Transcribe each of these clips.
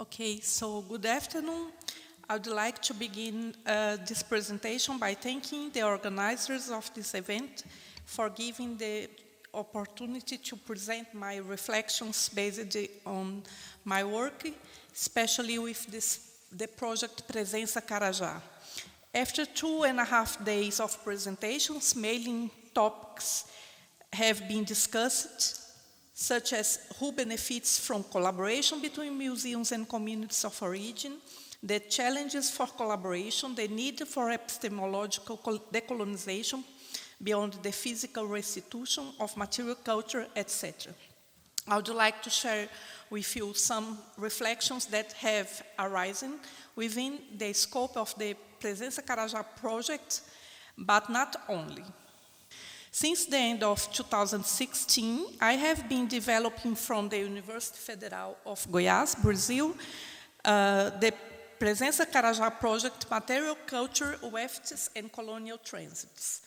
Okay, so good afternoon. I would like to begin this presentation by thanking the organizers of this event for giving the opportunity to present my reflections based on my work, especially with the project Presença Carajá. After 2.5 days of presentations, mailing topics have been discussed, such as who benefits from collaboration between museums and communities of origin, the challenges for collaboration, the need for epistemological decolonization beyond the physical restitution of material culture, etc. I would like to share with you some reflections that have arisen within the scope of the Presença Carajá project, but not only. Since the end of 2016, I have been developing from the University Federal of Goiás, Brazil, the Presença Carajá project, Material Culture, Wefts, and Colonial Transits.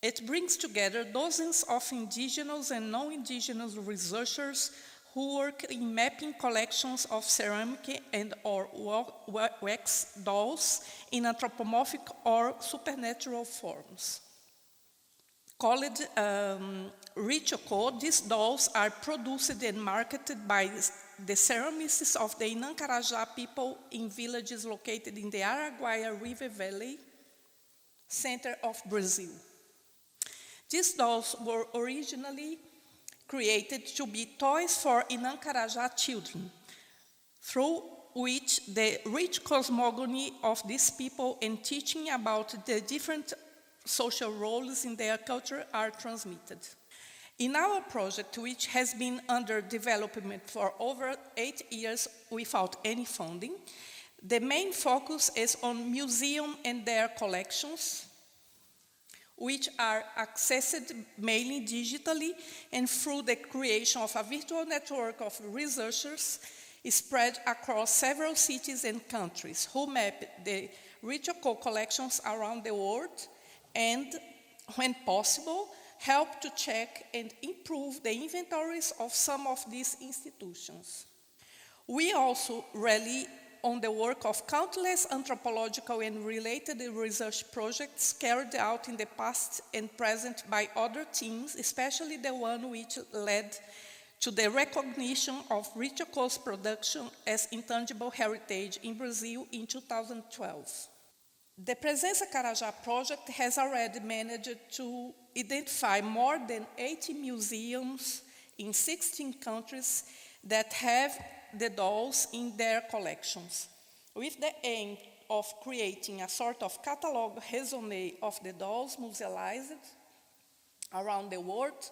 It brings together dozens of indigenous and non-indigenous researchers who work in mapping collections of ceramic and or wax dolls in anthropomorphic or supernatural forms. Called Richoco, these dolls are produced and marketed by the ceramicists of the Inancarajá people in villages located in the Araguaia River Valley, center of Brazil. These dolls were originally created to be toys for Inancarajá children, through which the rich cosmogony of these people and teaching about the different social roles in their culture are transmitted. In our project, which has been under development for over 8 years without any funding, the main focus is on museums and their collections, which are accessed mainly digitally and through the creation of a virtual network of researchers spread across several cities and countries who map the Richoco collections around the world and, when possible, help to check and improve the inventories of some of these institutions. We also rely on the work of countless anthropological and related research projects carried out in the past and present by other teams, especially the one which led to the recognition of Richoco's production as intangible heritage in Brazil in 2012. The Presença Carajá project has already managed to identify more than 80 museums in 16 countries that have the dolls in their collections, with the aim of creating a sort of catalogue raisonné of the dolls musealized around the world.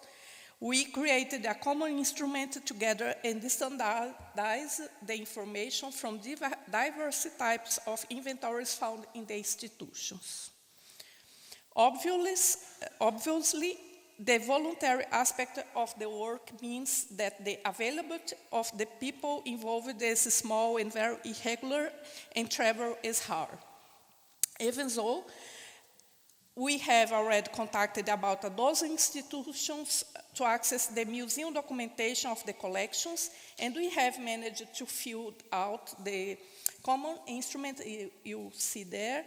We created a common instrument together and standardized the information from diverse types of inventories found in the institutions. Obviously, the voluntary aspect of the work means that the availability of the people involved is small and very irregular, and travel is hard. Even though we have already contacted about a dozen institutions to access the museum documentation of the collections, and we have managed to fill out the common instrument you see there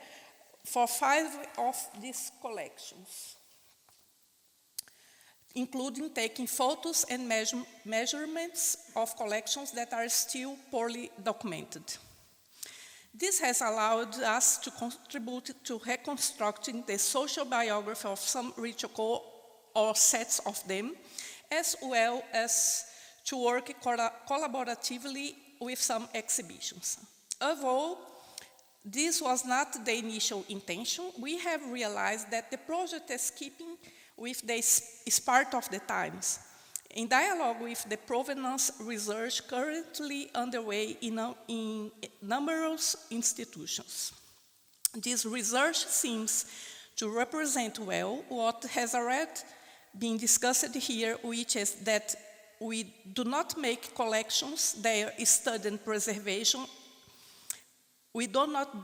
for 5 of these collections, including taking photos and measurements of collections that are still poorly documented. This has allowed us to contribute to reconstructing the social biography of some Richoco or sets of them, as well as to work collaboratively with some exhibitions. Although this was not the initial intention, we have realized that the project is keeping with the spirit of the times, in dialogue with the provenance research currently underway in numerous institutions. This research seems to represent well what has already been discussed here, which is that we do not make collections, their study and preservation. We do not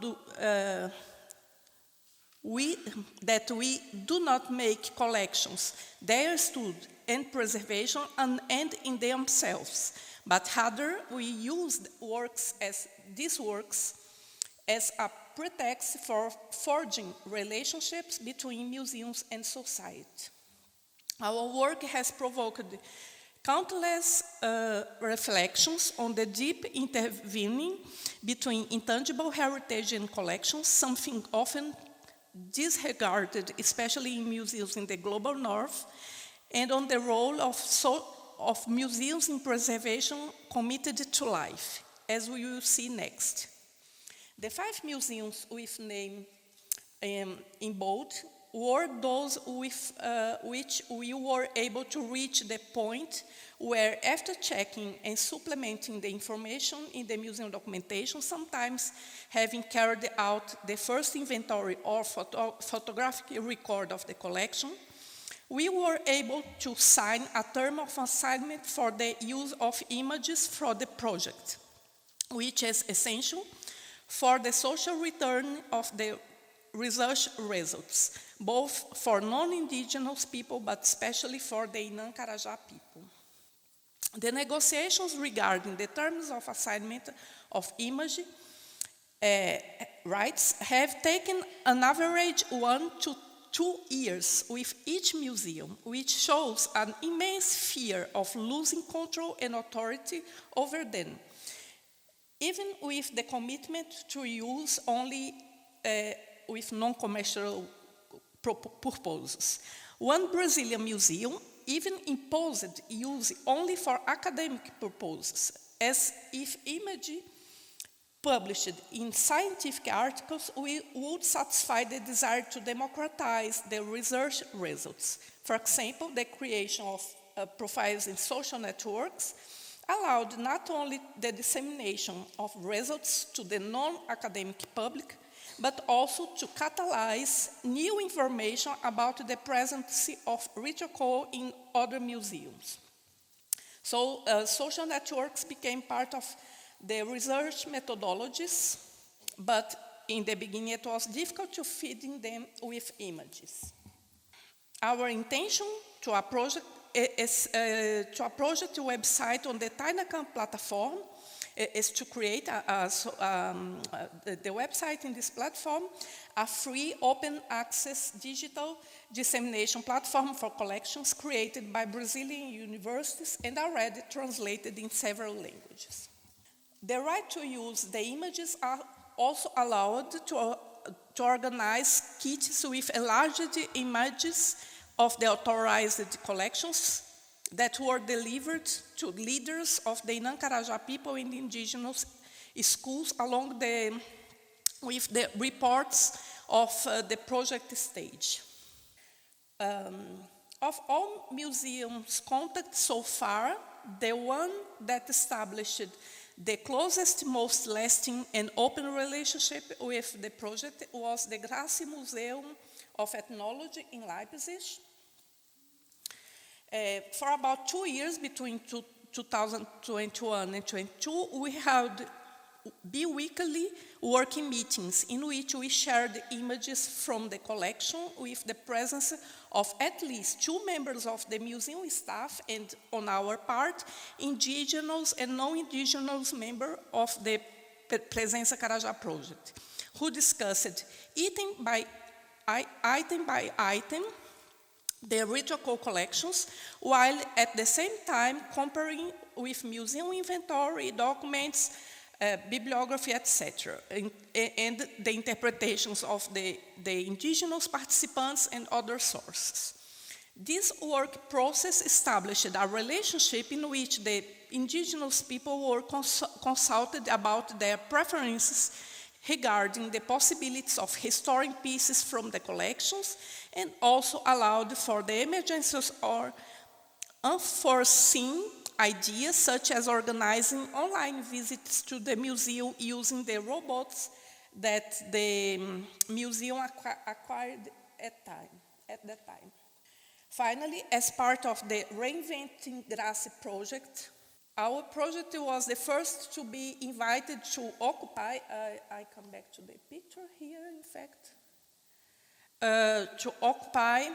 make collections, their study and preservation and in themselves, but rather we used these works as a pretext for forging relationships between museums and society. Our work has provoked countless reflections on the deep intervening between intangible heritage and collections, something often disregarded, especially in museums in the global north, and on the role of museums in preservation committed to life, as we will see next. The 5 museums with name in bold were those with which we were able to reach the point where, after checking and supplementing the information in the museum documentation, sometimes having carried out the first inventory or photographic record of the collection, we were able to sign a term of assignment for the use of images for the project, which is essential for the social return of the research results, both for non-indigenous people, but especially for the Inã-Carajá people. The negotiations regarding the terms of assignment of image rights have taken an average 1 to 2 years with each museum, which shows an immense fear of losing control and authority over them, even with the commitment to use only with non-commercial purposes. One Brazilian museum even imposed use only for academic purposes, as if image published in scientific articles would satisfy the desire to democratize the research results. For example, the creation of profiles in social networks allowed not only the dissemination of results to the non-academic public, but also to catalyze new information about the presence of ritual in other museums. So social networks became part of the research methodologies, but in the beginning it was difficult to feed them with images. Our intention to a project website on the Tainacan platform is to create the website in this platform, a free open access digital dissemination platform for collections created by Brazilian universities and already translated in several languages. The right to use the images are also allowed to organize kits with enlarged images of the authorized collections that were delivered to leaders of the Inã-Carajá people in the indigenous schools along with the reports of the project stage. Of all museums contacted so far, the one that established the closest, most lasting and open relationship with the project was the Gracie Museum of Ethnology in Leipzig. For about 2 years, between 2021 and 2022, we held bi-weekly working meetings in which we shared images from the collection with the presence of at least 2 members of the museum staff and, on our part, indigenous and non-indigenous members of the Presença Carajá project, who discussed item by item the ritual collections, while at the same time comparing with museum inventory, documents, bibliography, etc., and the interpretations of the indigenous participants and other sources. This work process established a relationship in which the indigenous people were consulted about their preferences regarding the possibilities of restoring pieces from the collections, and also allowed for the emergencies or unforeseen ideas such as organizing online visits to the museum using the robots that the museum acquired at that time. Finally, as part of the Reinventing Gracie project, our project was the first to be invited to occupy, I come back to the picture here, in fact, to occupy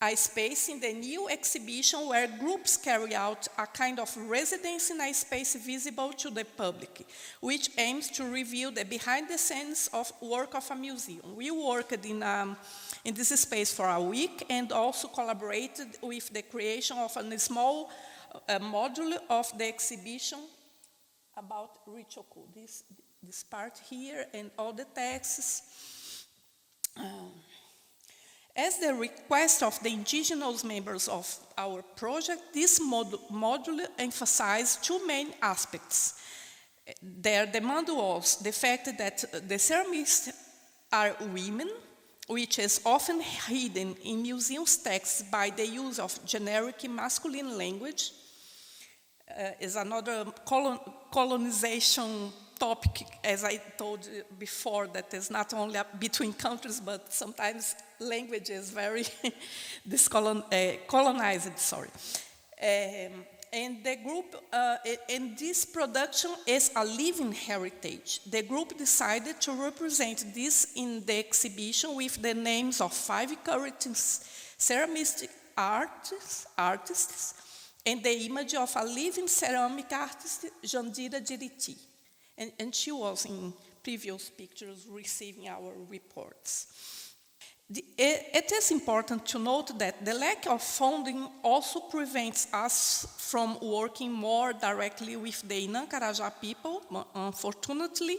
a space in the new exhibition where groups carry out a kind of residence in a space visible to the public, which aims to reveal the behind-the-scenes of work of a museum. We worked in this space for a week and also collaborated with the creation of a small module of the exhibition about Richoku. This part here and all the texts. As the request of the indigenous members of our project, this module emphasized two main aspects. Their demand was the fact that the ceramists are women, which is often hidden in museums texts by the use of generic masculine language, is another colonization topic, as I told you before, that is not only between countries, but sometimes language is very colonized, sorry. And the group, and this production is a living heritage. The group decided to represent this in the exhibition with the names of 5 current ceramic artists and the image of a living ceramic artist, Jandira Diriti. And she was in previous pictures receiving our reports. It is important to note that the lack of funding also prevents us from working more directly with the Inankaraja people, unfortunately,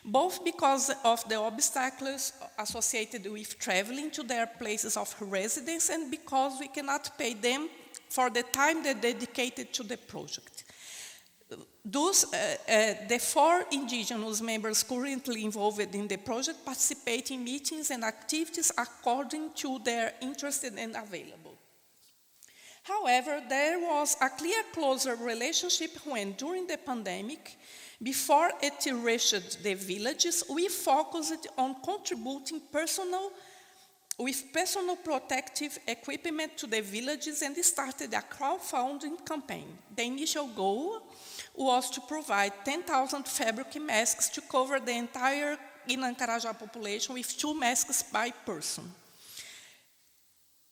both because of the obstacles associated with traveling to their places of residence and because we cannot pay them for the time they dedicated to the project. Thus, the 4 indigenous members currently involved in the project participate in meetings and activities according to their interest and available. However, there was a clear closer relationship when, during the pandemic, before it reached the villages, we focused on contributing with personal protective equipment to the villages and started a crowdfunding campaign. The initial goal was to provide 10,000 fabric masks to cover the entire Inankaraja population with 2 masks by person.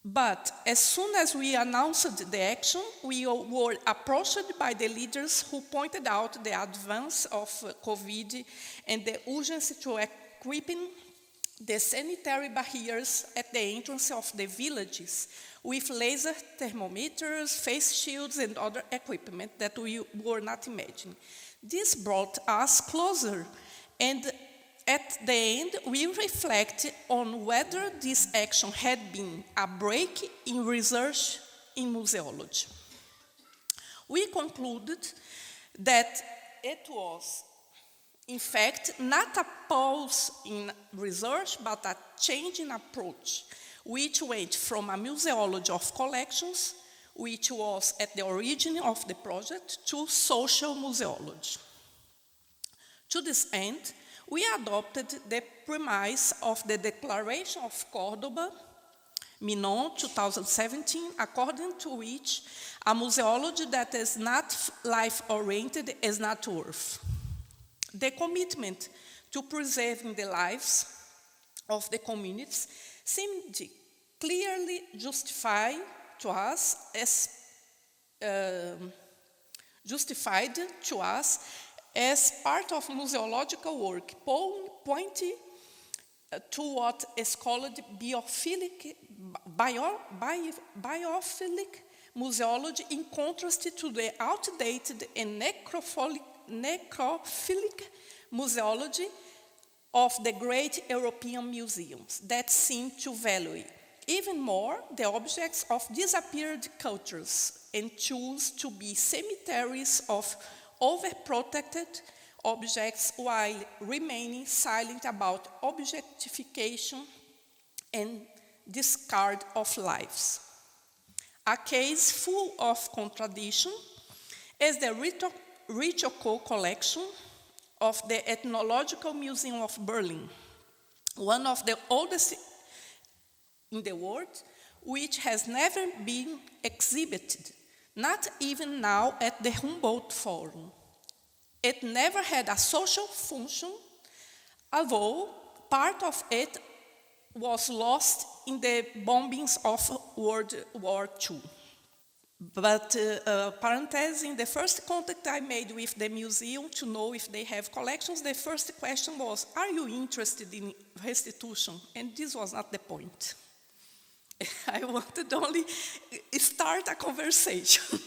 But as soon as we announced the action, we were approached by the leaders who pointed out the advance of COVID and the urgency to equipping the sanitary barriers at the entrance of the villages with laser thermometers, face shields, and other equipment that we were not imagining. This brought us closer, and at the end, we reflect on whether this action had been a break in research in museology. We concluded that it was, in fact, not a pause in research, but a change in approach, which went from a museology of collections, which was at the origin of the project, to social museology. To this end, we adopted the premise of the Declaration of Córdoba, Minon 2017, according to which a museology that is not life-oriented is not worth. The commitment to preserving the lives of the communities seemed clearly justified to us as part of museological work, pointing to what is called biophilic museology, in contrast to the outdated and necrophilic museology of the great European museums that seem to value even more the objects of disappeared cultures and choose to be cemeteries of overprotected objects while remaining silent about objectification and discard of lives. A case full of contradiction is the Richoku collection of the Ethnological Museum of Berlin, one of the oldest in the world, which has never been exhibited, not even now at the Humboldt Forum. It never had a social function, although part of it was lost in the bombings of World War II. But parenthesis, the first contact I made with the museum to know if they have collections, the first question was, are you interested in restitution? And this was not the point. I wanted only start a conversation.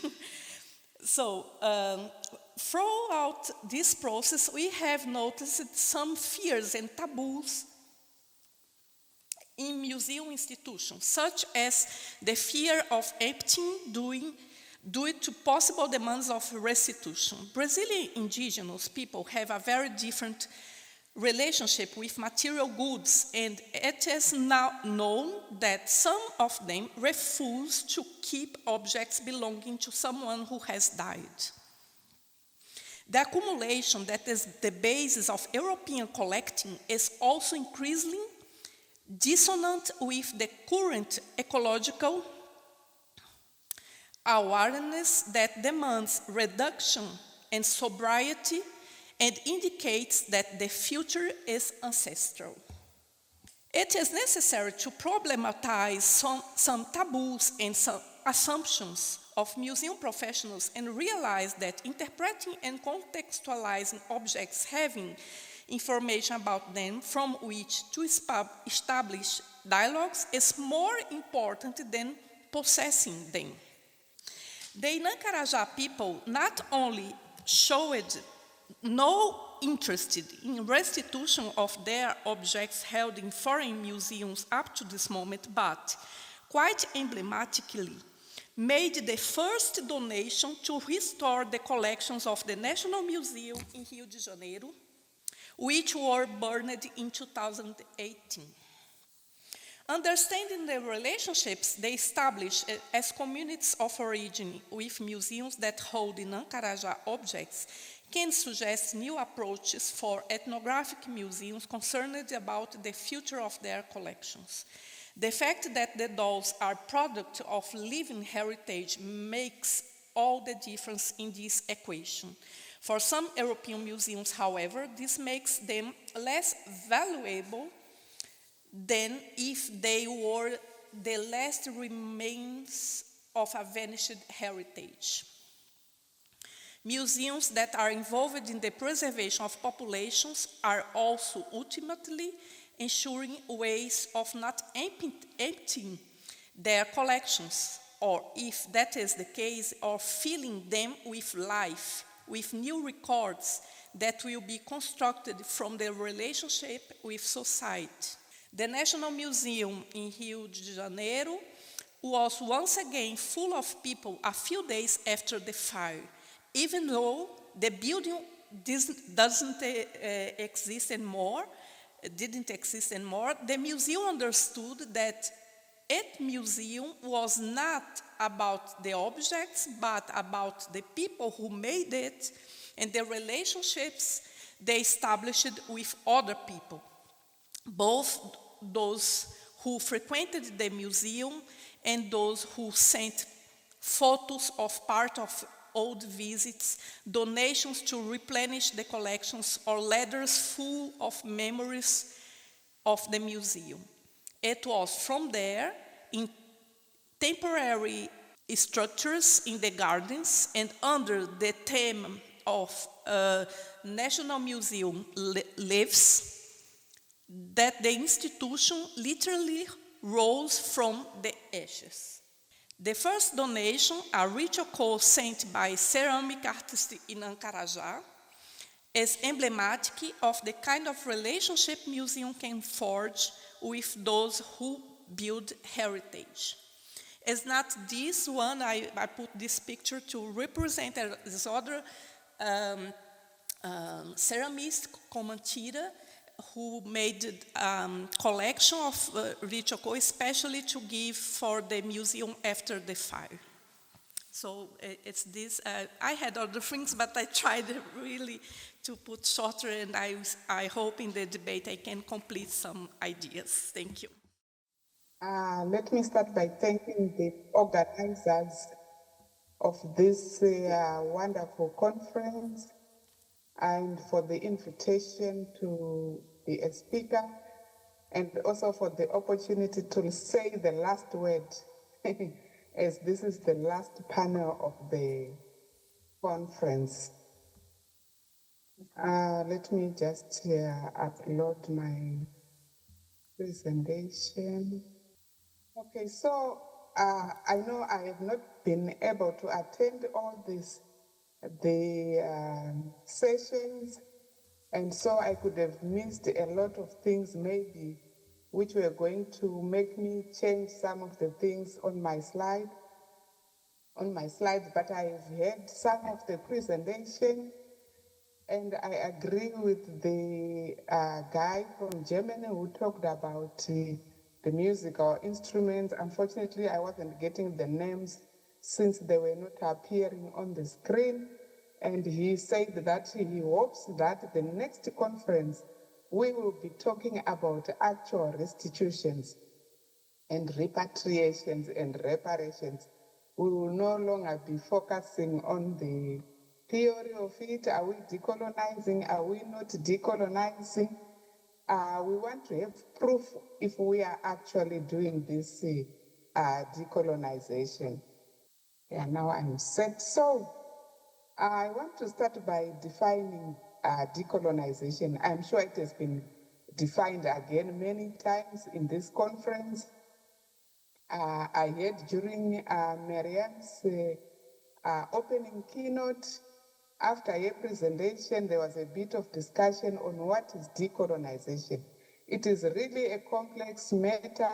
So, throughout this process, we have noticed some fears and taboos in museum institutions, such as the fear of emptying due to possible demands of restitution. Brazilian indigenous people have a very different relationship with material goods, and it is now known that some of them refuse to keep objects belonging to someone who has died. The accumulation that is the basis of European collecting is also increasingly dissonant with the current ecological awareness that demands reduction and sobriety and indicates that the future is ancestral. It is necessary to problematize some taboos and some assumptions of museum professionals and realize that interpreting and contextualizing objects having information about them from which to establish dialogues is more important than possessing them. The Inancarajá people not only showed no interest in restitution of their objects held in foreign museums up to this moment, but quite emblematically made the first donation to restore the collections of the National Museum in Rio de Janeiro, which were burned in 2018. Understanding the relationships they establish as communities of origin with museums that hold Inancarajá objects can suggest new approaches for ethnographic museums concerned about the future of their collections. The fact that the dolls are product of living heritage makes all the difference in this equation. For some European museums, however, this makes them less valuable than if they were the last remains of a vanished heritage. Museums that are involved in the preservation of populations are also ultimately ensuring ways of not emptying their collections, or if that is the case, of filling them with life, with new records that will be constructed from the relationship with society. The National Museum in Rio de Janeiro was once again full of people a few days after the fire, even though the building didn't exist anymore. The museum understood that its museum was not about the objects, but about the people who made it and the relationships they established with other people, both those who frequented the museum and those who sent photos of part of old visits, donations to replenish the collections, or letters full of memories of the museum. It was from there, in temporary structures in the gardens and under the theme of National Museum Lives, that the institution literally rose from the ashes. The first donation, a ritual call sent by ceramic artist in Inancarajá, is emblematic of the kind of relationship museum can forge with those who build heritage. It's not this one, I put this picture to represent this other ceramist, Comantira, who made a collection of ritual, especially to give for the museum after the fire. So it's this. I had other things, but I tried really to put shorter, and I hope in the debate I can complete some ideas. Thank you. Let me start by thanking the organizers of this wonderful conference and for the invitation to be a speaker. and also for the opportunity to say the last word, as this is the last panel of the conference. Let me just upload my presentation. Okay, so I know I have not been able to attend all the sessions, and so I could have missed a lot of things maybe which were going to make me change some of the things on my slides, but I have heard some of the presentation, and I agree with the guy from Germany who talked about the musical instruments. Unfortunately, I wasn't getting the names since they were not appearing on the screen. And he said that he hopes that the next conference we will be talking about actual restitutions and repatriations and reparations. We will no longer be focusing on the theory of it. Are we decolonizing? Are we not decolonizing? We want to have proof if we are actually doing this decolonization. Yeah, now I'm set. So I want to start by defining decolonization. I'm sure it has been defined again many times in this conference. I heard during Marianne's opening keynote, after her presentation, there was a bit of discussion on what is decolonization. It is really a complex matter,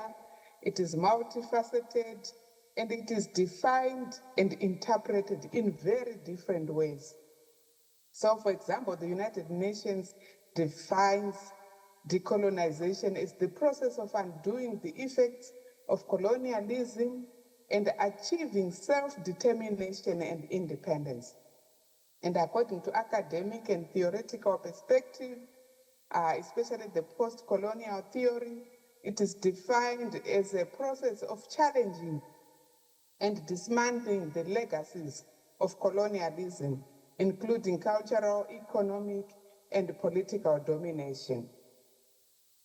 it is multifaceted, and it is defined and interpreted in very different ways. So, for example, the United Nations defines decolonization as the process of undoing the effects of colonialism and achieving self-determination and independence. And according to academic and theoretical perspective, especially the post-colonial theory, it is defined as a process of challenging and dismantling the legacies of colonialism, including cultural, economic, and political domination.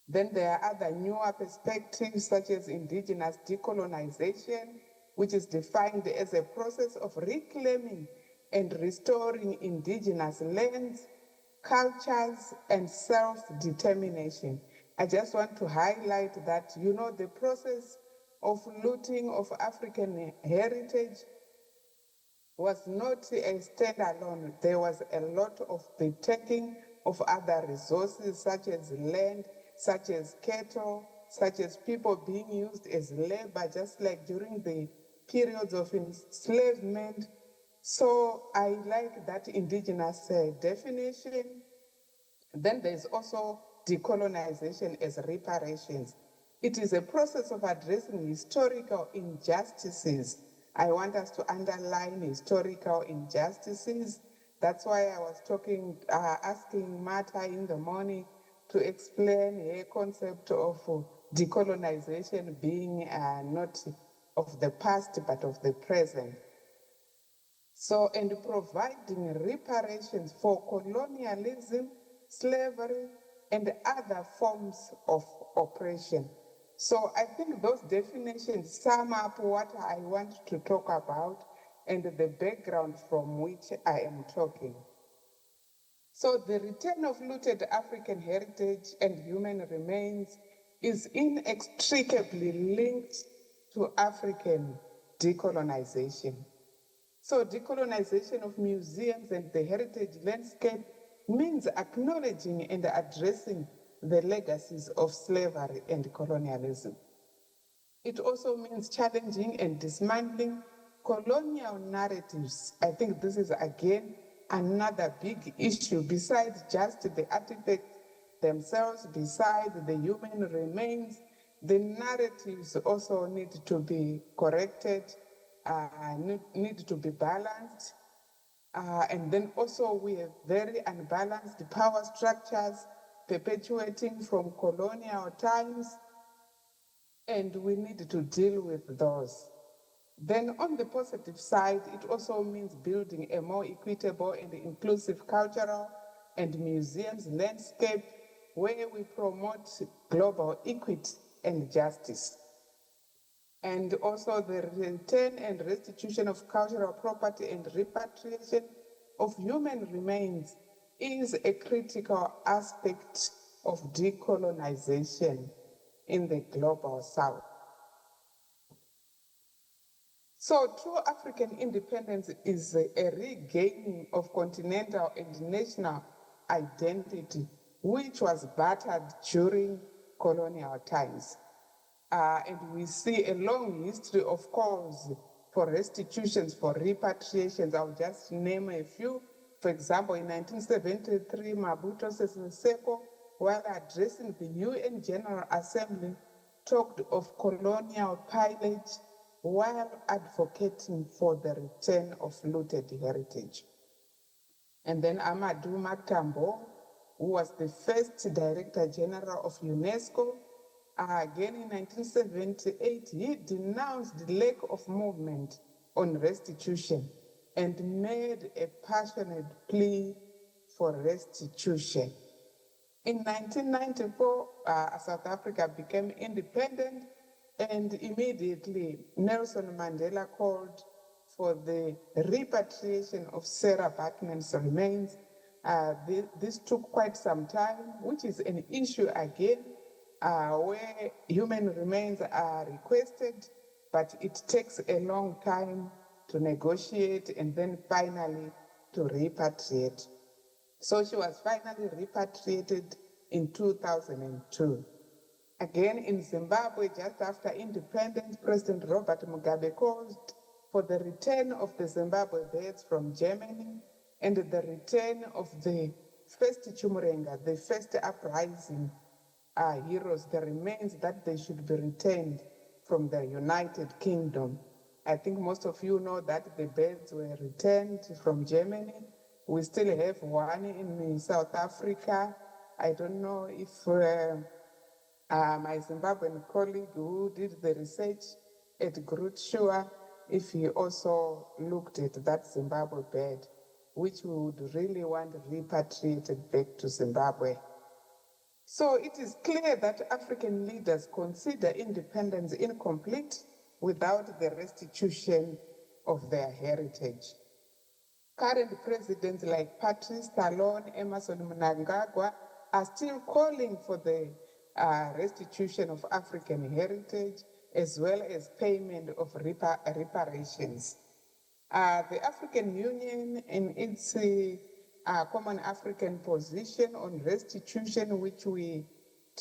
Then there are other newer perspectives such as indigenous decolonization, which is defined as a process of reclaiming and restoring indigenous lands, cultures, and self-determination. I just want to highlight that, the process of looting of African heritage was not a standalone. There was a lot of the taking of other resources such as land, such as cattle, such as people being used as labor, just like during the periods of enslavement. So I like that indigenous definition. Then there's also decolonization as reparations. It is a process of addressing historical injustices. I want us to underline historical injustices. That's why I was asking Martha in the morning to explain her concept of decolonization being not of the past, but of the present. So, and providing reparations for colonialism, slavery, and other forms of oppression. So I think those definitions sum up what I want to talk about and the background from which I am talking. So the return of looted African heritage and human remains is inextricably linked to African decolonization. So decolonization of museums and the heritage landscape means acknowledging and addressing the legacies of slavery and colonialism. It also means challenging and dismantling colonial narratives. I think this is again another big issue besides just the artifacts themselves, besides the human remains. The narratives also need to be corrected, need to be balanced. And then also we have very unbalanced power structures perpetuating from colonial times, and we need to deal with those. Then on the positive side, it also means building a more equitable and inclusive cultural and museums landscape where we promote global equity and justice. And also the return and restitution of cultural property and repatriation of human remains is a critical aspect of decolonization in the global south. So true African independence is a regaining of continental and national identity, which was battered during colonial times. And we see a long history of calls for restitutions, for repatriations. I'll just name a few. For example, in 1973, Mobutu Sese Seko, while addressing the UN General Assembly, talked of colonial pillage while advocating for the return of looted heritage. And then Amadou Matambo, who was the first Director General of UNESCO, again in 1978, he denounced the lack of movement on restitution and made a passionate plea for restitution. In 1994, South Africa became independent, and immediately Nelson Mandela called for the repatriation of Sarah Baartman's remains. This took quite some time, which is an issue again, where human remains are requested, but it takes a long time to negotiate and then finally to repatriate. So she was finally repatriated in 2002. Again, in Zimbabwe, just after independence, President Robert Mugabe called for the return of the Zimbabwe birds from Germany and the return of the first Chimurenga, the first uprising heroes, the remains that they should be returned from the United Kingdom. I think most of you know that the birds were returned from Germany. We still have one in South Africa. I don't know if my Zimbabwean colleague who did the research at Groot Sure, if he also looked at that Zimbabwe bird, which we would really want repatriated back to Zimbabwe. So it is clear that African leaders consider independence incomplete without the restitution of their heritage. Current presidents like Patrice Talon, Emerson Mnangagwa are still calling for the restitution of African heritage as well as payment of reparations. The African Union, in its Common African Position on Restitution, which we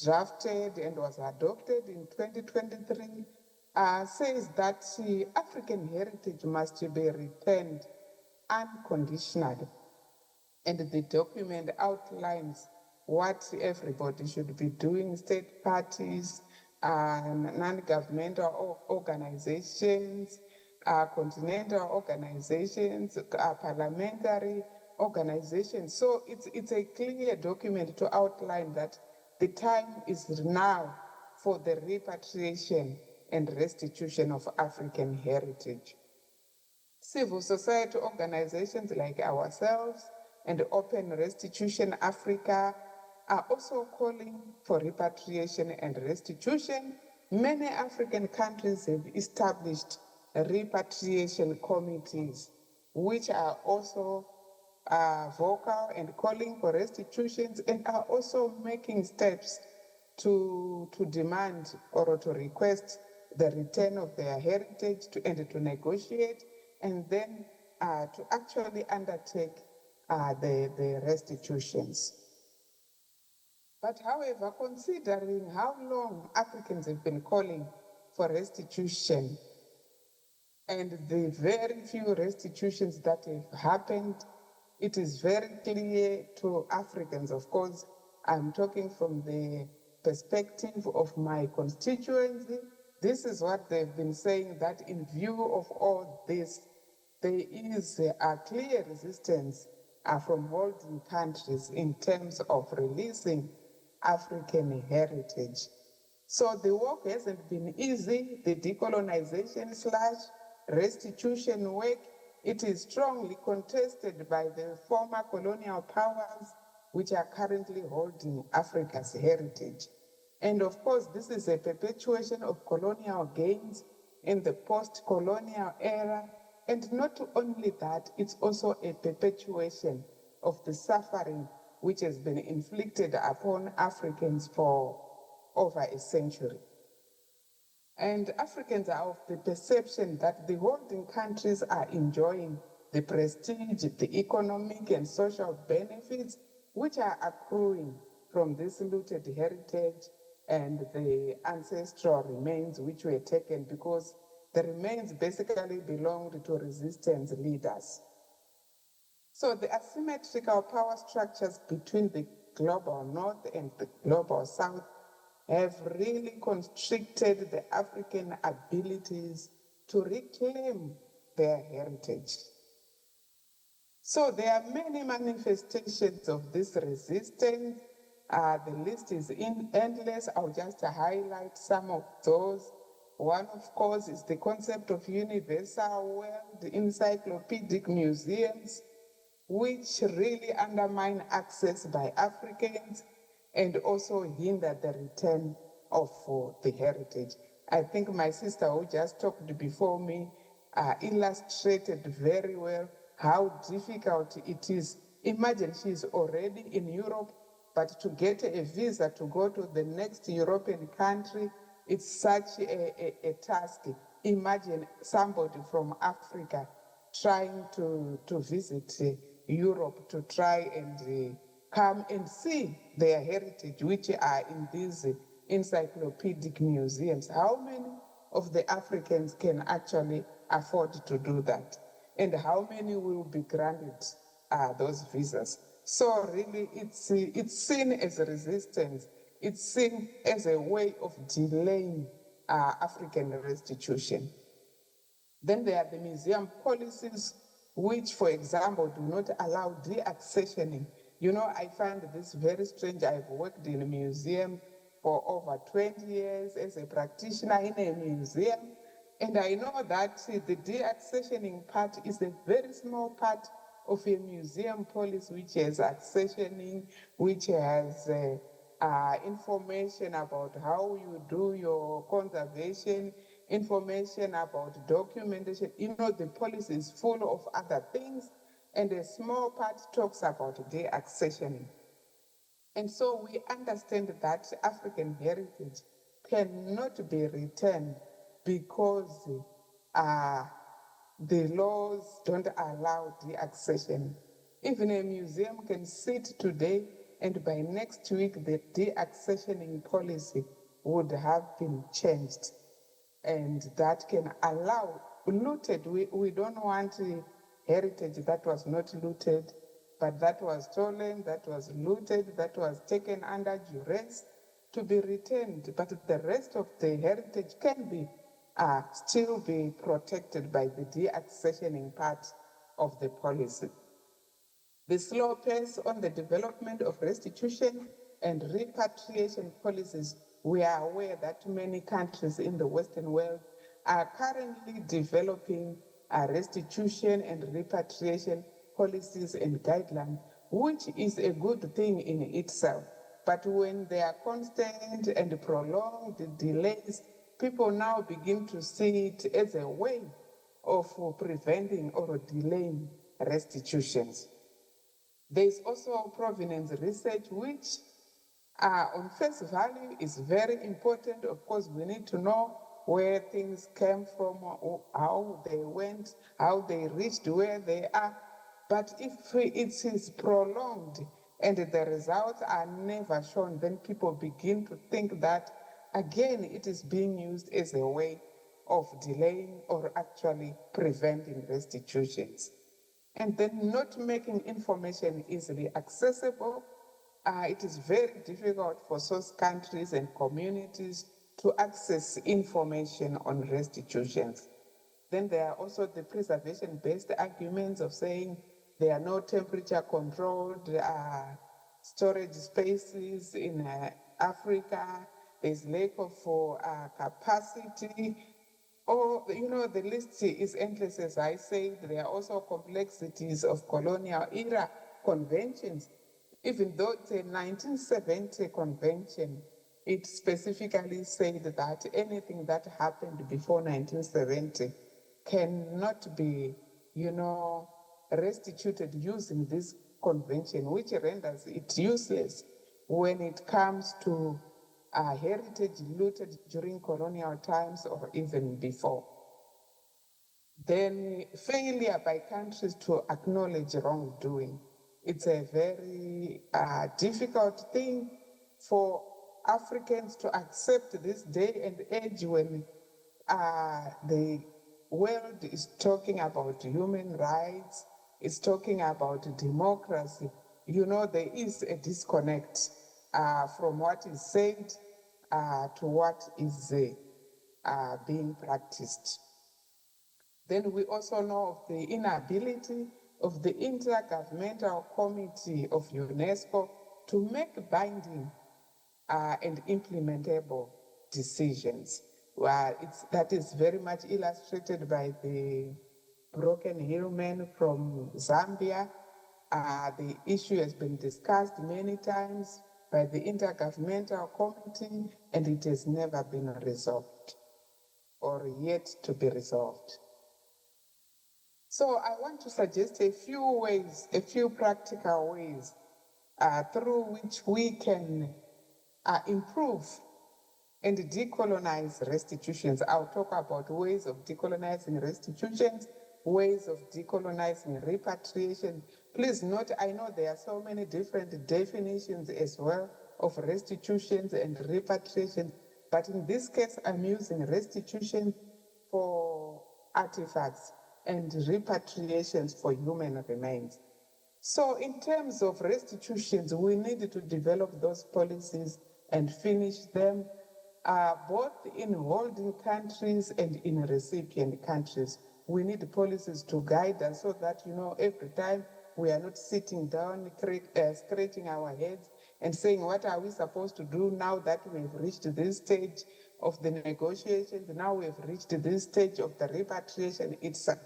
drafted and was adopted in 2023, says that African heritage must be returned unconditionally. And the document outlines what everybody should be doing: state parties, non-governmental organizations, continental organizations, parliamentary organizations. So it's a clear document to outline that the time is now for the repatriation and restitution of African heritage. Civil society organizations like ourselves and Open Restitution Africa are also calling for repatriation and restitution. Many African countries have established repatriation committees, which are also vocal and calling for restitutions, and are also making steps to demand or to request the return of their heritage and to negotiate, and then to actually undertake the restitutions. But however, considering how long Africans have been calling for restitution and the very few restitutions that have happened, it is very clear to Africans. Of course, I'm talking from the perspective of my constituency. This is what they've been saying, that in view of all this, there is a clear resistance from holding countries in terms of releasing African heritage. So the work hasn't been easy. The decolonization / restitution work, it is strongly contested by the former colonial powers which are currently holding Africa's heritage. And of course, this is a perpetuation of colonial gains in the post-colonial era. And not only that, it's also a perpetuation of the suffering which has been inflicted upon Africans for over a century. And Africans are of the perception that the holding countries are enjoying the prestige, the economic and social benefits which are accruing from this looted heritage and the ancestral remains which were taken, because the remains basically belonged to resistance leaders. So the asymmetrical power structures between the global north and the global south have really constricted the African abilities to reclaim their heritage. So there are many manifestations of this resistance. The list is endless. I'll just highlight some of those. One, of course, is the concept of universal world encyclopedic museums, which really undermine access by Africans and also hinder the return of the heritage. I think my sister who just talked before me illustrated very well how difficult it is. Imagine she's already in Europe, but to get a visa to go to the next European country, it's such a task. Imagine somebody from Africa trying to visit Europe to try and come and see their heritage, which are in these encyclopedic museums. How many of the Africans can actually afford to do that? And how many will be granted those visas? So really, it's seen as a resistance. It's seen as a way of delaying African restitution. Then there are the museum policies, which, for example, do not allow deaccessioning. You know, I find this very strange. I've worked in a museum for over 20 years as a practitioner in a museum, and I know that the deaccessioning part is a very small part of a museum policy, which has accessioning, which has information about how you do your conservation, information about documentation. You know, the policy is full of other things, and a small part talks about deaccessioning. And so we understand that African heritage cannot be returned because the laws don't allow deaccessioning. Even a museum can sit today, and by next week, the deaccessioning policy would have been changed. And that can allow looted. We don't want heritage that was not looted, but that was stolen, that was looted, that was taken under duress to be returned. But the rest of the heritage can be still be protected by the deaccessioning part of the policy. The slow pace on the development of restitution and repatriation policies. We are aware that many countries in the Western world are currently developing restitution and repatriation policies and guidelines, which is a good thing in itself. But when there are constant and prolonged delays, people now begin to see it as a way of preventing or delaying restitutions. There is also provenance research, which on face value is very important. Of course, we need to know where things came from, how they went, how they reached where they are. But if it is prolonged and the results are never shown, then people begin to think that, again, it is being used as a way of delaying or actually preventing restitutions. And then not making information easily accessible. It is very difficult for source countries and communities to access information on restitutions. Then there are also the preservation-based arguments of saying there are no temperature-controlled storage spaces in Africa. There's lack of capacity. Or, you know, the list is endless, as I said. There are also complexities of colonial era conventions. even though it's a 1970 convention, it specifically said that anything that happened before 1970 cannot be, restituted using this convention, which renders it useless when it comes to heritage looted during colonial times or even before. Then failure by countries to acknowledge wrongdoing. It's a very difficult thing for Africans to accept this day and age when the world is talking about human rights, it's talking about democracy. There is a disconnect from what is said to what is being practiced. Then we also know of the inability of the Intergovernmental Committee of UNESCO to make binding and implementable decisions. Well, that is very much illustrated by the Broken Hill Men from Zambia. The issue has been discussed many times by the Intergovernmental Committee, and it has never been resolved or yet to be resolved. So I want to suggest a few practical ways through which we can improve and decolonize restitutions. I'll talk about ways of decolonizing restitutions, ways of decolonizing repatriation. Please note, I know there are so many different definitions as well of restitutions and repatriation, but in this case, I'm using restitution for artifacts and repatriations for human remains. So in terms of restitutions, we need to develop those policies and finish them both in holding countries and in recipient countries. We need policies to guide us so that, every time we are not sitting down, scratching our heads and saying, what are we supposed to do now that we've reached this stage of the negotiations, now we've reached this stage of the repatriation itself.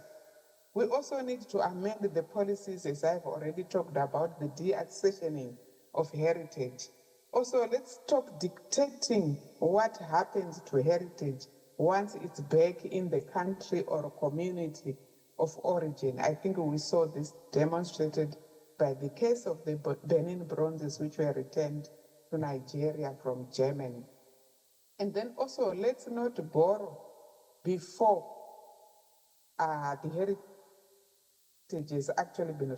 We also need to amend the policies, as I've already talked about, the deaccessioning of heritage. Also, let's stop dictating what happens to heritage once it's back in the country or community of origin. I think we saw this demonstrated by the case of the Benin bronzes, which were returned to Nigeria from Germany. And then also, let's not borrow before the heritage has actually been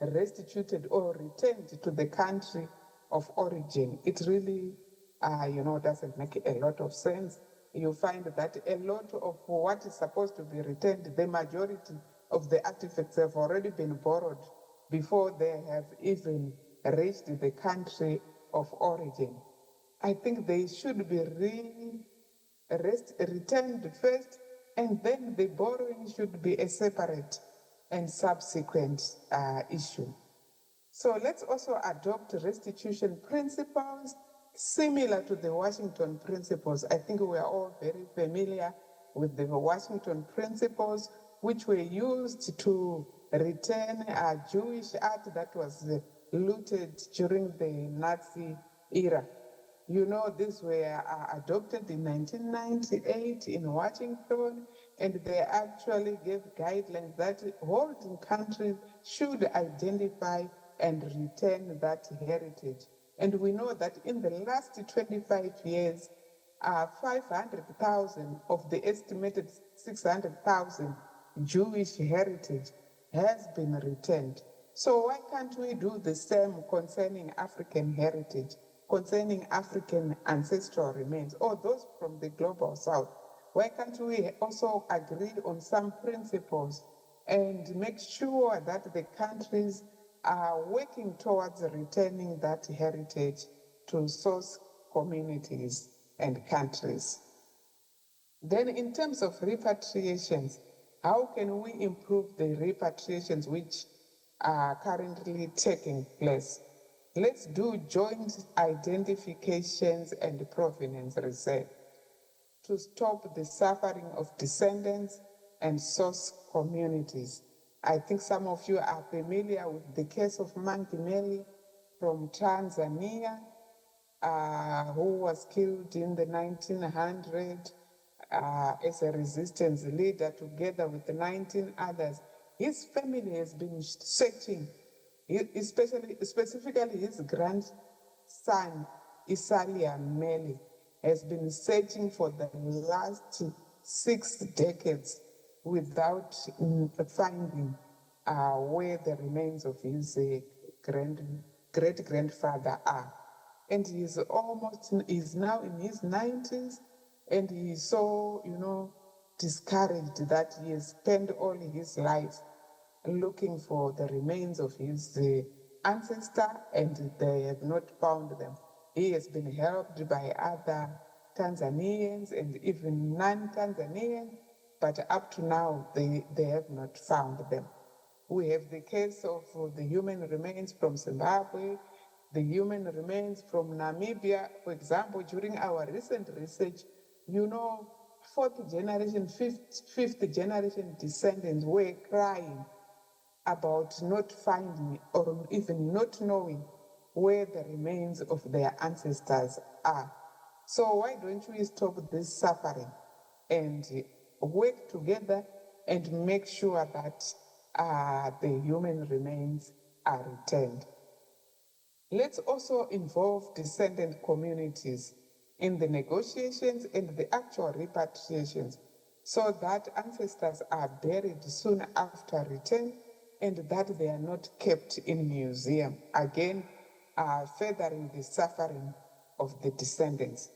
restituted or returned to the country of origin. It really, doesn't make a lot of sense. You find that a lot of what is supposed to be returned, the majority of the artifacts have already been borrowed before they have even reached the country of origin. I think they should be returned first, and then the borrowing should be a separate and subsequent issue. So let's also adopt restitution principles similar to the Washington principles. I think we are all very familiar with the Washington principles, which were used to return Jewish art that was looted during the Nazi era. These were adopted in 1998 in Washington, and they actually gave guidelines that holding countries should identify and return that heritage. And we know that in the last 25 years, 500,000 of the estimated 600,000 Jewish heritage has been returned. So why can't we do the same concerning African heritage, concerning African ancestral remains, or those from the global south? Why can't we also agree on some principles and make sure that the countries are working towards returning that heritage to source communities and countries? Then in terms of repatriations, how can we improve the repatriations which are currently taking place? Let's do joint identifications and provenance research to stop the suffering of descendants and source communities. I think some of you are familiar with the case of Monkey Meli from Tanzania, who was killed in the 1900s as a resistance leader together with 19 others. His family has been searching, specifically his grandson, Isalia Meli, has been searching for the last 6 decades without finding where the remains of his great-grandfather are. And he's now in his 90s, and he's so, discouraged that he has spent all his life looking for the remains of his ancestor, and they have not found them. He has been helped by other Tanzanians and even non-Tanzanians, but up to now, they have not found them. We have the case of the human remains from Zimbabwe, the human remains from Namibia. For example, during our recent research, fourth generation, fifth generation descendants were crying about not finding or even not knowing where the remains of their ancestors are. So why don't we stop this suffering and work together and make sure that the human remains are returned? Let's also involve descendant communities in the negotiations and the actual repatriations so that ancestors are buried soon after return and that they are not kept in museum, again, furthering the suffering of the descendants.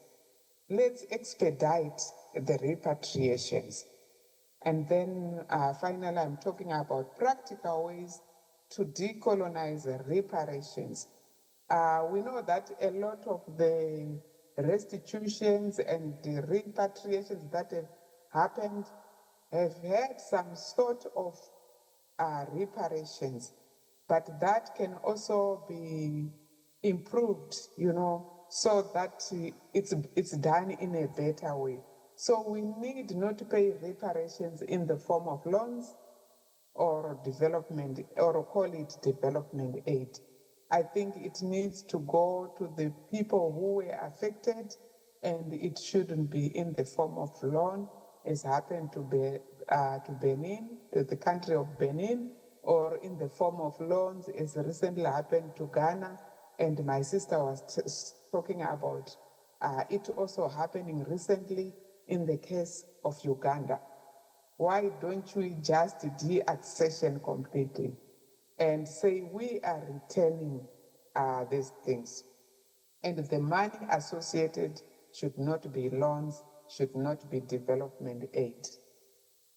Let's expedite the repatriations. And then finally, I'm talking about practical ways to decolonize reparations. We know that a lot of the restitutions and the repatriations that have happened have had some sort of reparations, but that can also be improved, so that it's done in a better way. So we need not to pay reparations in the form of loans or development, or call it development aid. I think it needs to go to the people who were affected, and it shouldn't be in the form of loan, as happened to Benin, to the country of Benin, or in the form of loans, as recently happened to Ghana. And my sister was talking about it also happening recently in the case of Uganda. Why don't we just deaccession completely and say we are returning these things? And the money associated should not be loans, should not be development aid.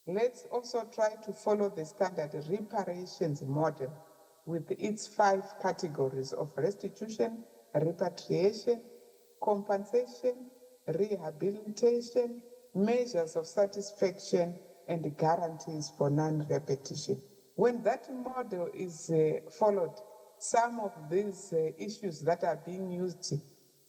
Let's also try to follow the standard reparations model with its 5 categories of restitution, repatriation, compensation, rehabilitation, measures of satisfaction, and guarantees for non-repetition. When that model is followed, some of these issues that are being used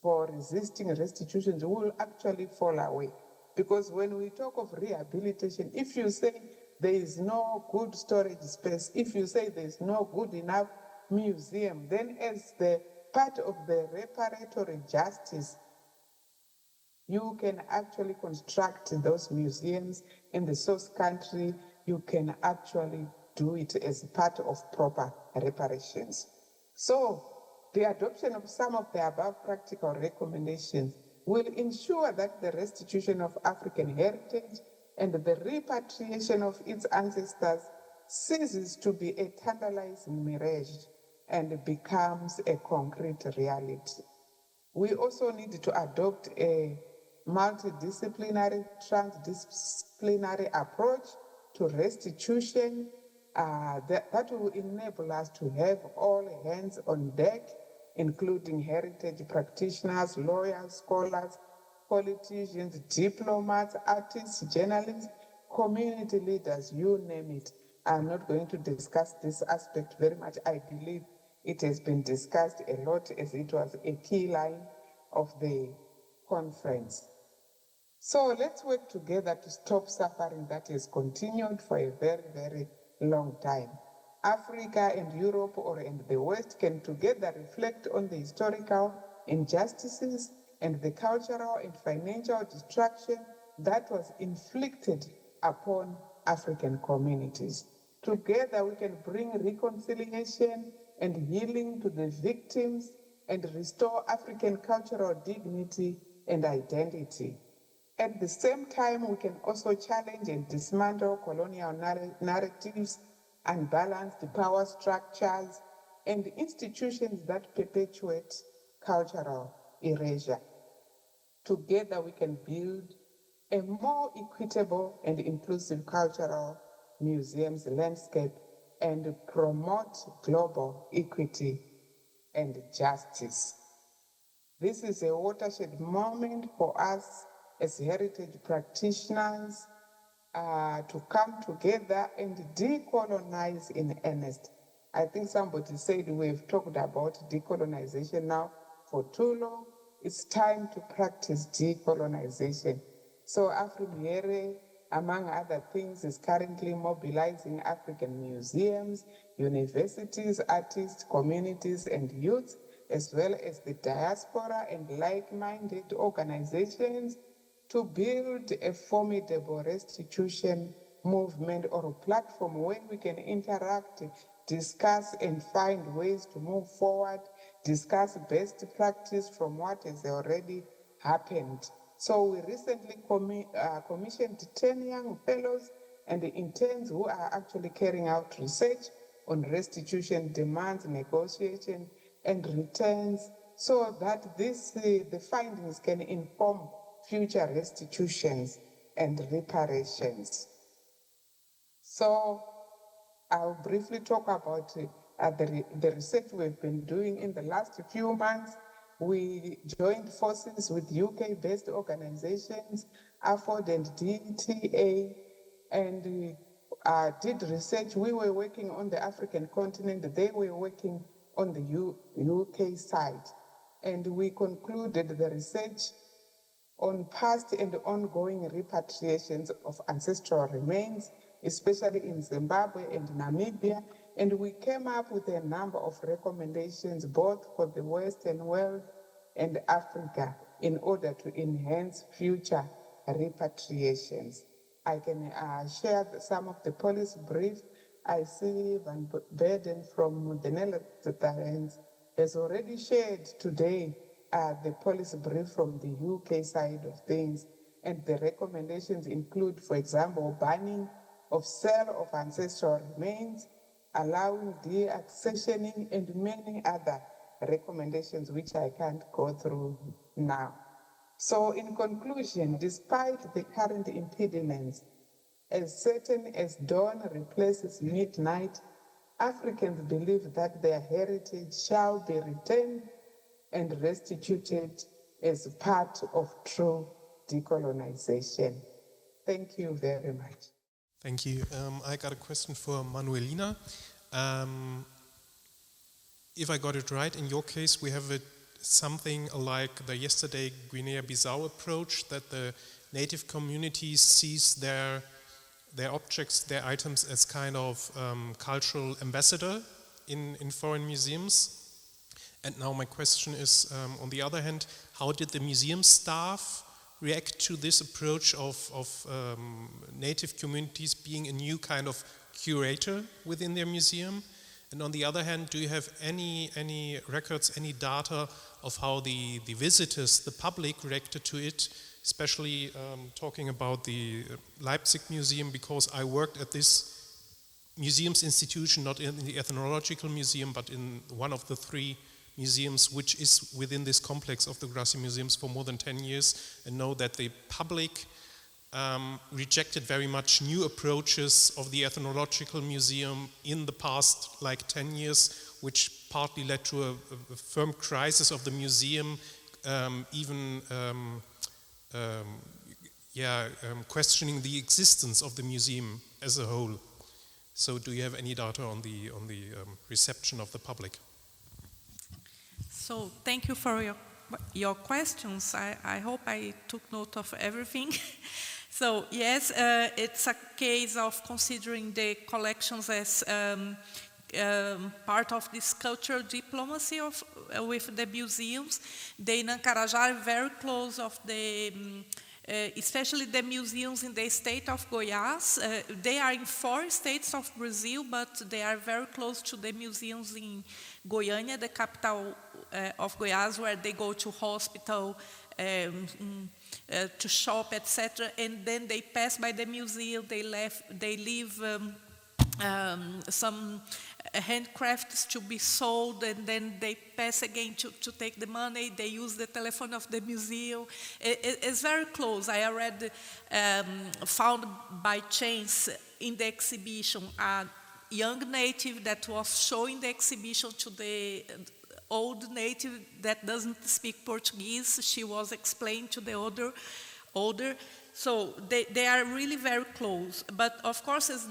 for resisting restitutions will actually fall away. Because when we talk of rehabilitation, if you say there is no good storage space, if you say there is no good enough museum, then as the part of the reparatory justice, you can actually construct those museums in the source country. You can actually do it as part of proper reparations. So the adoption of some of the above practical recommendations will ensure that the restitution of African heritage and the repatriation of its ancestors ceases to be a tantalizing mirage and becomes a concrete reality. We also need to adopt a multidisciplinary, transdisciplinary approach to restitution that will enable us to have all hands on deck, including heritage practitioners, lawyers, scholars, politicians, diplomats, artists, journalists, community leaders, you name it. I'm not going to discuss this aspect very much. I believe it has been discussed a lot, as it was a key line of the conference. So let's work together to stop suffering that has continued for a very, very long time. Africa and Europe and the West can together reflect on the historical injustices and the cultural and financial destruction that was inflicted upon African communities. Together we can bring reconciliation and healing to the victims and restore African cultural dignity and identity. At the same time, we can also challenge and dismantle colonial narratives, unbalanced power structures, and institutions that perpetuate cultural erasure. Together, we can build a more equitable and inclusive cultural museums landscape and promote global equity and justice. This is a watershed moment for us as heritage practitioners to come together and decolonize in earnest. I think somebody said we've talked about decolonization now for too long. It's time to practice decolonization. So AFRIMUHERE, among other things, is currently mobilizing African museums, universities, artists, communities, and youth, as well as the diaspora and like-minded organizations to build a formidable restitution movement or a platform where we can interact, discuss, and find ways to move forward, discuss best practice from what has already happened. So we recently commissioned 10 young fellows and interns who are actually carrying out research on restitution demands, negotiation, and returns, so that the findings can inform future restitutions and reparations. So I'll briefly talk about the research we've been doing in the last few months. We joined forces with UK-based organizations, AFOD and DTA, and did research. We were working on the African continent. They were working on the UK side. And we concluded the research on past and ongoing repatriations of ancestral remains, especially in Zimbabwe and Namibia, and we came up with a number of recommendations both for the Western world and Africa in order to enhance future repatriations. I can share some of the policy brief. I see Van Beden from the Netherlands has already shared today the policy brief from the UK side of things, and the recommendations include, for example, banning of sale of ancestral remains, allowing deaccessioning, and many other recommendations which I can't go through now. So in conclusion, despite the current impediments, as certain as dawn replaces midnight, Africans believe that their heritage shall be retained and restituted as part of true decolonization. Thank you very much. Thank you. I got a question for Manuelina. If I got it right, in your case, we have something like the yesterday Guinea-Bissau approach, that the native communities sees their objects, their items as kind of cultural ambassador in foreign museums. And now my question is, on the other hand, how did the museum staff react to this approach of native communities being a new kind of curator within their museum? And on the other hand, do you have any records, any data of how the visitors, the public reacted to it, especially talking about the Leipzig Museum, because I worked at this museums institution, not in the ethnological museum, but in one of the 3 museums which is within this complex of the Grassi Museums for more than 10 years, and know that the public rejected very much new approaches of the ethnological museum in the past like 10 years, which partly led to a firm crisis of the museum, even questioning the existence of the museum as a whole. So do you have any data on the reception of the public? So thank you for your questions. I hope I took note of everything. So yes, it's a case of considering the collections as part of this cultural diplomacy with the museums. The Inancarajá are very close of the, especially the museums in the state of Goiás. They are in 4 states of Brazil, but they are very close to the museums in Goiânia, the capital of Goiás, where they go to hospital, to shop, etc. And then they pass by the museum, they leave some handcrafts to be sold, and then they pass again to take the money. They use the telephone of the museum. It's very close. I already found by chance in the exhibition a young native that was showing the exhibition to the old native that doesn't speak Portuguese. She was explaining to the older. So they are really very close. But of course, it's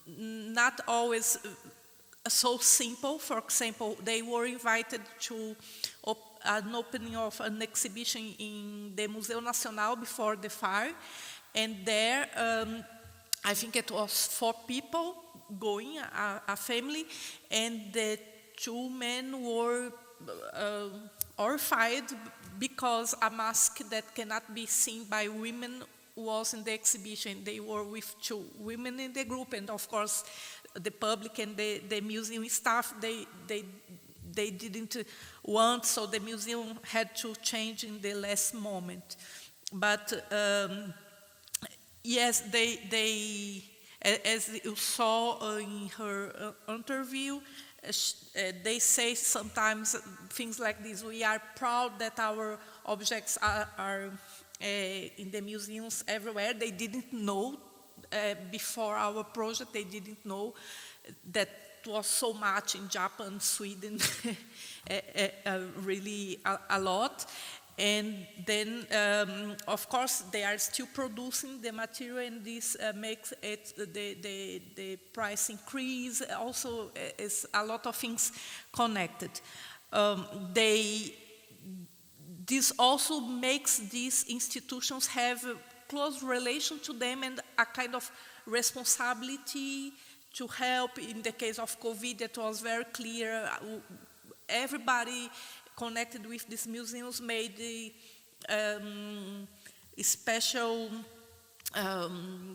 not always so simple. For example, they were invited to an opening of an exhibition in the Museu Nacional before the fire. And there, I think it was 4 people going, a family, and the 2 men were horrified because a mask that cannot be seen by women was in the exhibition. They were with 2 women in the group, and of course the public and the museum staff, they didn't want, so the museum had to change in the last moment. But yes, they as you saw in her interview, they say sometimes things like this: we are proud that our objects are in the museums everywhere. They didn't know before our project, they didn't know that was so much in Japan, Sweden, really a lot. And then, of course, they are still producing the material, and this makes it the price increase. Also, is a lot of things connected. This also makes these institutions have a close relation to them and a kind of responsibility to help. In the case of COVID, it was very clear. Everybody connected with these museums made special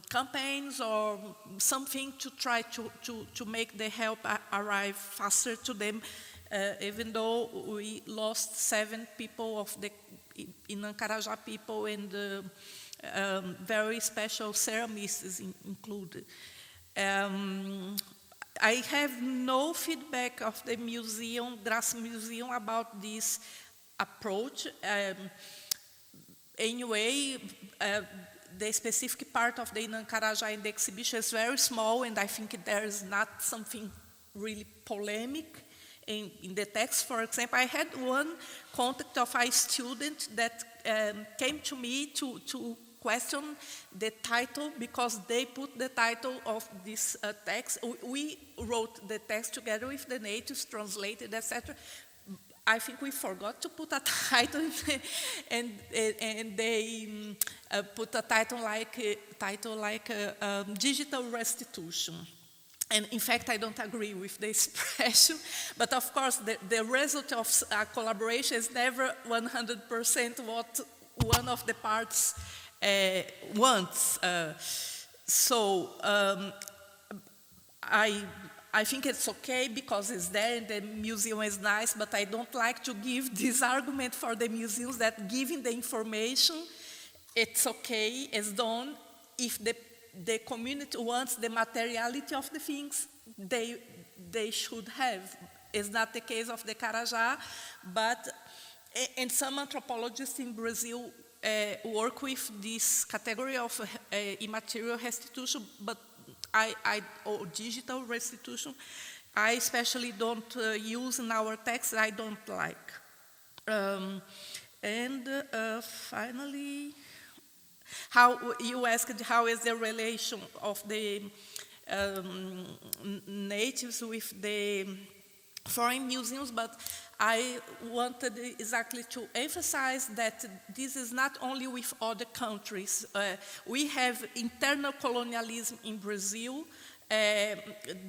campaigns or something to try to make the help arrive faster to them, even though we lost 7 people of the Inancarajá people, and very special ceramists included. I have no feedback of the museum, Graça Museum, about this approach. Anyway, the specific part of the Inancarajá in the exhibition is very small, and I think there is not something really polemic in the text. For example, I had one contact of a student that came to me to question the title, because they put the title of this text. We wrote the text together with the natives, translated, etc. I think we forgot to put a title, and they put a title like digital restitution. And in fact, I don't agree with the expression, but of course, the result of a collaboration is never 100% what one of the parts wants. I think it's okay because it's there and the museum is nice, but I don't like to give this argument for the museums that giving the information, it's okay, it's done. If the community wants the materiality of the things, they should have. It's not the case of the Carajá, but, and some anthropologists in Brazil work with this category of immaterial restitution, but or digital restitution, I especially don't use in our text. I don't like. Finally, how you asked how is the relation of the natives with the foreign museums, but I wanted exactly to emphasize that this is not only with other countries. We have internal colonialism in Brazil,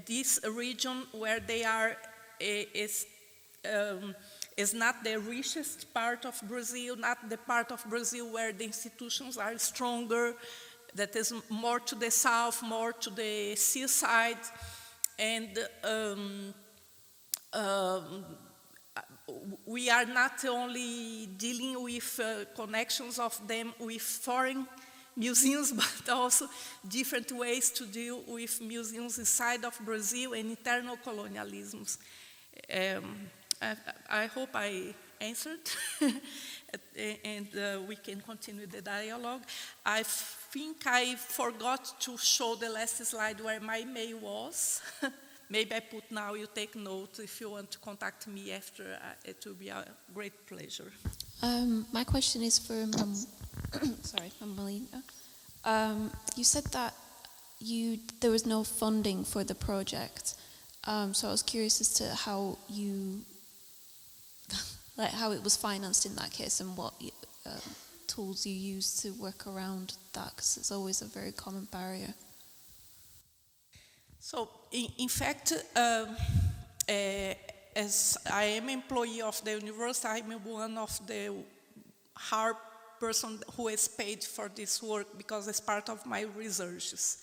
this region where they are is not the richest part of Brazil, not the part of Brazil where the institutions are stronger, that is more to the south, more to the seaside, and we are not only dealing with connections of them with foreign museums, but also different ways to deal with museums inside of Brazil and internal colonialisms. I hope I answered, and we can continue the dialogue. I think I forgot to show the last slide where my mail was. Maybe I put now, you take note. If you want to contact me after, it will be a great pleasure. My question is for MANUELINA. You said that there was no funding for the project. So I was curious as to how how it was financed in that case, and what tools you used to work around that, because it's always a very common barrier. So, in fact, as I am employee of the university, I'm one of the hard person who is paid for this work because it's part of my researches.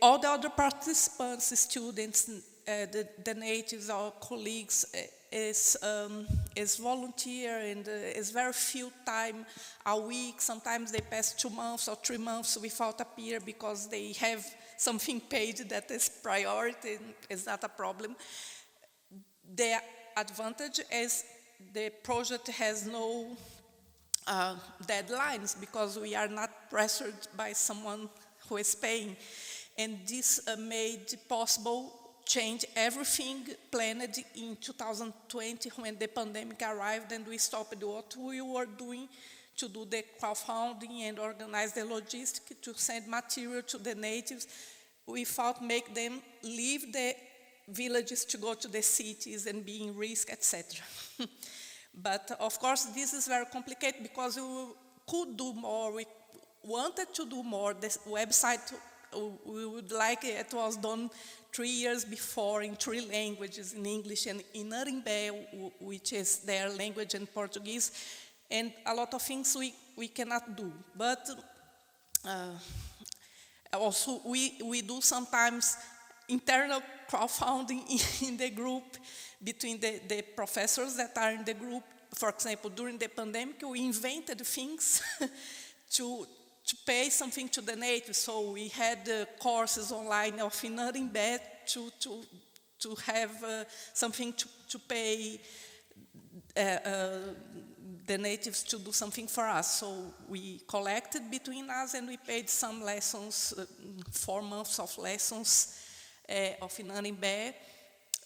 All the other participants, students, the natives, our colleagues, is volunteer, and is very few time a week. Sometimes they pass 2 months or 3 months without appear because they have something paid that is priority, and is not a problem. The advantage is the project has no deadlines because we are not pressured by someone who is paying, and this made possible change everything planned in 2020 when the pandemic arrived and we stopped what we were doing to do the crowdfunding and organize the logistics to send material to the natives. We thought make them leave the villages to go to the cities and be in risk, etc. But of course this is very complicated because we could do more, we wanted to do more. This website, we would like it was done 3 years before in 3 languages, in English and in IN2PAST, which is their language, and Portuguese, and a lot of things we cannot do. But also we do sometimes internal crowdfunding in the group between the professors that are in the group. For example, during the pandemic, we invented things to pay something to the natives. So we had courses online of IN2PAST to have something to pay the natives to do something for us. So we collected between us and we paid some lessons, 4 months of lessons of IN2PAST,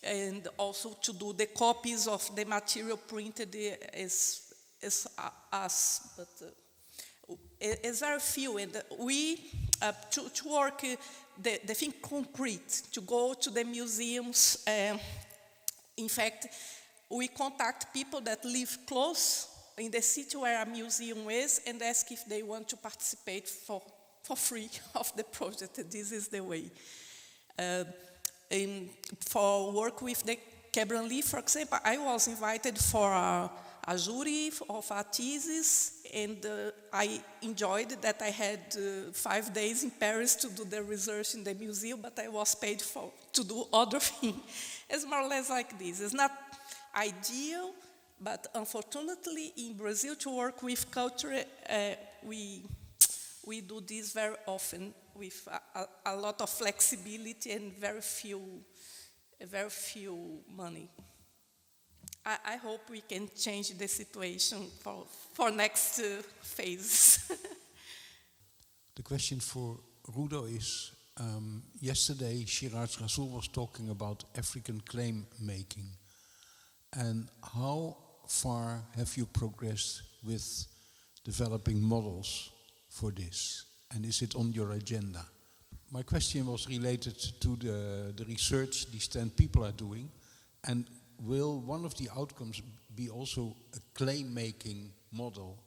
and also to do the copies of the material printed is us, but it's very few, and we, to work the thing concrete, to go to the museums, in fact, we contact people that live close in the city where a museum is and ask if they want to participate for free of the project. This is the way. For work with the Quebran Leaf, for example, I was invited for a jury of a thesis, and I enjoyed that. I had 5 days in Paris to do the research in the museum, but I was paid to do other things. It's more or less like this. It's not ideal, but unfortunately in Brazil to work with culture, we do this very often with a lot of flexibility and very few money. I hope we can change the situation for next phase. The question for RUDO is, yesterday Shiraj Rasool was talking about African claim making. And how far have you progressed with developing models for this? And is it on your agenda? My question was related to the research these 10 people are doing. And will one of the outcomes be also a claim-making model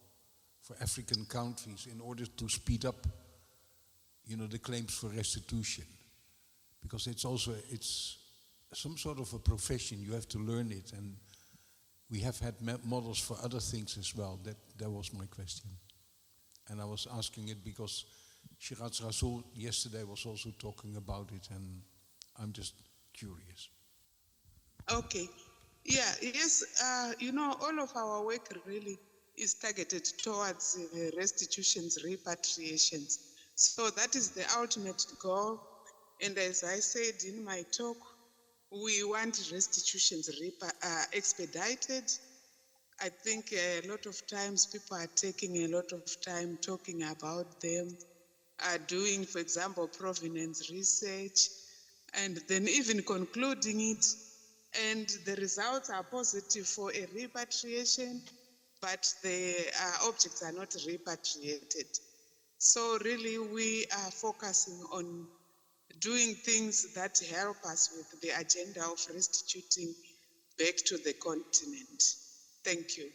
for African countries in order to speed up, the claims for restitution? Because it's some sort of a profession, you have to learn it, and we have had models for other things as well. That was my question. And I was asking it because Shiraz Rasool yesterday was also talking about it, and I'm just curious. Okay. Yeah, yes, all of our work really is targeted towards restitutions, repatriations. So that is the ultimate goal. And as I said in my talk, we want restitutions expedited. I think a lot of times people are taking a lot of time talking about them, doing, for example, provenance research, and then even concluding it. And the results are positive for a repatriation, but the objects are not repatriated. So really we are focusing on doing things that help us with the agenda of restituting back to the continent. Thank you.